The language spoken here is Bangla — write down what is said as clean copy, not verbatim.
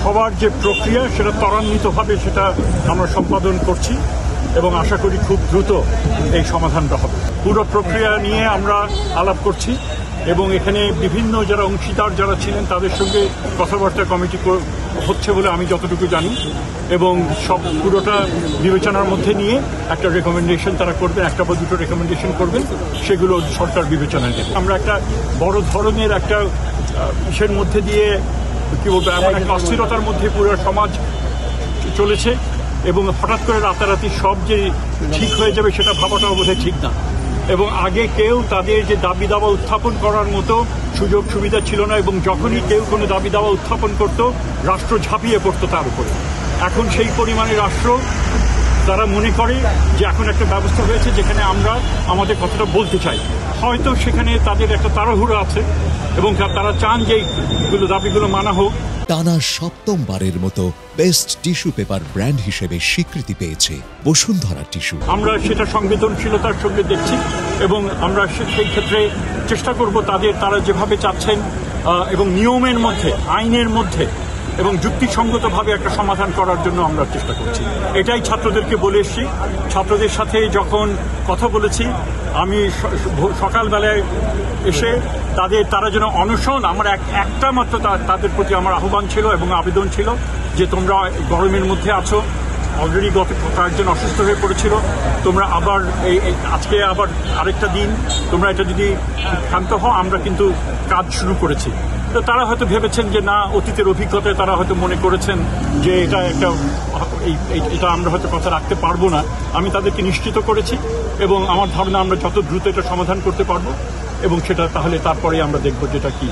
হওয়ার যে প্রক্রিয়া সেটা ত্বরান্বিতভাবে সেটা আমরা সম্পাদন করছি এবং আশা করি খুব দ্রুত এই সমাধানটা হবে। পুরো প্রক্রিয়া নিয়ে আমরা আলাপ করছি এবং এখানে বিভিন্ন যারা অংশীদার যারা ছিলেন তাদের সঙ্গে কথাবার্তা কমিটি হচ্ছে বলে আমি যতটুকু জানি এবং সব পুরোটা বিবেচনার মধ্যে নিয়ে একটা রেকমেন্ডেশন তারা করবেন, একটা বা দুটো রেকমেন্ডেশন করবেন, সেগুলো সরকার বিবেচনায় নেবে। আমরা একটা বড় ধরনের একটা ইসের মধ্যে দিয়ে কি বলবো, এমন একটা অস্থিরতার মধ্যে পুরো সমাজ চলেছে এবং হঠাৎ করে রাতারাতি সব যে ঠিক হয়ে যাবে সেটা ভাবাটাও বোধহয় ঠিক না। এবং আগে কেউ তাদের যে দাবি দাওয়া উত্থাপন করার মতো সুযোগ সুবিধা ছিল না এবং যখনই কেউ কোনো দাবি দাওয়া উত্থাপন করত রাষ্ট্র ঝাঁপিয়ে পড়তো তার উপরে। এখন সেই পরিমাণে রাষ্ট্র তারা মনে করে যে এখন একটা ব্যবস্থা হয়েছে যেখানে আমরা আমাদের কথাটা বলতে চাই। হয়তো সেখানে তাদের একটা তাড়াহুড়ো আছে এবং তারা চান যে এইগুলো দাবিগুলো মানা হোক। টানা সপ্তমবারের মতো বেস্ট টিস্যু পেপার ব্র্যান্ড হিসেবে স্বীকৃতি পেয়েছে বসুন্ধরা টিস্যু। আমরা সেটা সংবেদনশীলতার সঙ্গে দেখছি এবং আমরা সেই ক্ষেত্রে চেষ্টা করব তারা যেভাবে চাচ্ছেন এবং নিয়মের মধ্যে, আইনের মধ্যে এবং যুক্তিসঙ্গতভাবে একটা সমাধান করার জন্য আমরা চেষ্টা করছি। এটাই ছাত্রদেরকে বলে এসেছি। ছাত্রদের সাথে যখন কথা বলেছি আমি সকালবেলায় এসে তারা যেন অনশন, আমার একটা মাত্র তাদের প্রতি আমার আহ্বান ছিল এবং আবেদন ছিল যে তোমরা গরমের মধ্যে আছো, অলরেডি গত কয়েকজন অসুস্থ হয়ে পড়েছিল, তোমরা আবার আজকে আবার আরেকটা দিন তোমরা এটা যদি ক্ষান্ত হও, আমরা কিন্তু কাজ শুরু করেছি। তো তারা হয়তো ভেবেছেন যে না, অতীতের অভিজ্ঞতায় তারা হয়তো মনে করেছেন যে এটা আমরা হয়তো কথা রাখতে পারবো না। আমি তাদেরকে নিশ্চিত করেছি এবং আমার ধারণা আমরা যত দ্রুত এটা সমাধান করতে পারবো এবং সেটা তাহলে তারপরে আমরা দেখবো যেটা কি।